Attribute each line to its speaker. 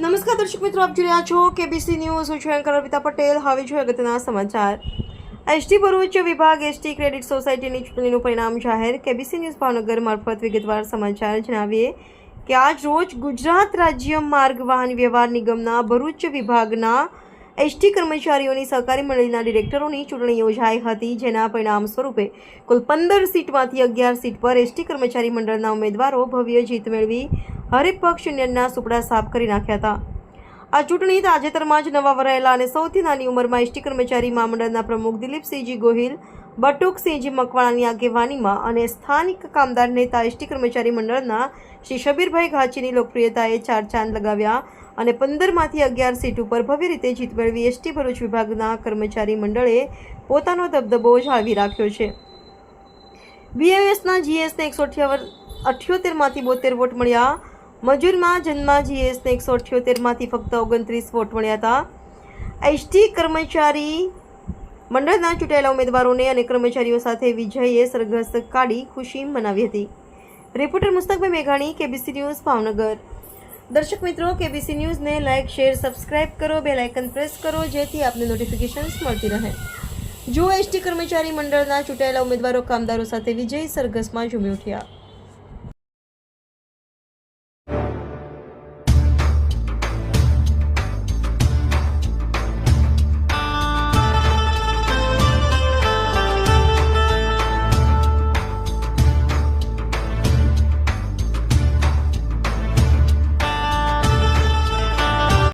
Speaker 1: નમસ્કાર દર્શક મિત્રો, આપ જોઈ રહ્યા છો કેબીસી ન્યૂઝ. હું છું એન્કર અર્પિતા પટેલ. હવે જોઈએ અગત્યના સમાચાર. એસટી ભરૂચ વિભાગ એસટી ક્રેડિટ સોસાયટીની ચૂંટણીનું પરિણામ જાહેર. કેબીસી ન્યૂઝ ભાવનગર મારફત વિગતવાર સમાચાર જણાવીએ કે આજ રોજ ગુજરાત રાજ્ય માર્ગ વાહન વ્યવહાર નિગમના ભરૂચ વિભાગના એસટી કર્મચારીઓની સહકારી મંડળીના ડિરેક્ટરોની ચૂંટણી યોજાઈ હતી, જેના પરિણામ સ્વરૂપે કુલ 15 સીટમાંથી 11 સીટ પર એસટી કર્મચારી મંડળના ઉમેદવારો ભવ્ય જીત મેળવી હરિપક્ષ યુનિયનના સુપડા સાફ કરી નાખ્યા હતા. આ ચૂંટણી તાજેતરમાં જ નવા વરાયેલા અને સૌથી નાની ઉંમરમાં એસટી કર્મચારી મહામંડળના પ્રમુખ દિલીપસિંહજી ગોહિલ, બટુકસિંહજી મકવાણાની આગેવાનીમાં અને સ્થાનિક કામદાર નેતા એસટી કર્મચારી મંડળના શ્રી શબીરભાઈ ઘાચીની લોકપ્રિયતાએ ચાર ચાંદ લગાવ્યા અને 15માંથી 11 સીટ ઉપર ભવ્ય રીતે જીત મેળવી એસટી ભરૂચ વિભાગના કર્મચારી મંડળે પોતાનો દબદબો જાળવી રાખ્યો છે. બીએમએસના જીએસને 178માંથી 72 વોટ મળ્યા. મજૂરમાં જન્મા જીએસને 178માંથી ફક્ત 29 વોટ મળ્યા હતા. એસટી કર્મચારી મંડળના ચૂંટાયેલા ઉમેદવારોને અને કર્મચારીઓ સાથે વિજયે સરઘસ કાઢી ખુશી મનાવી હતી. રિપોર્ટર મુસ્તકભાઈ મેઘાણી, કેબીસી ન્યૂઝ ભાવનગર. દર્શક મિત્રો, કેબીસી ન્યૂઝને લાઇક, શેર, સબસ્ક્રાઇબ કરો, બેલ આઇકન પ્રેસ કરો, જેથી આપને નોટિફિકેશન્સ મળતી રહે. જો એસટી કર્મચારી મંડળના ચૂંટાયેલા ઉમેદવારો કામદારો સાથે વિજય સરઘસમાં ઝૂમી ઉઠ્યા.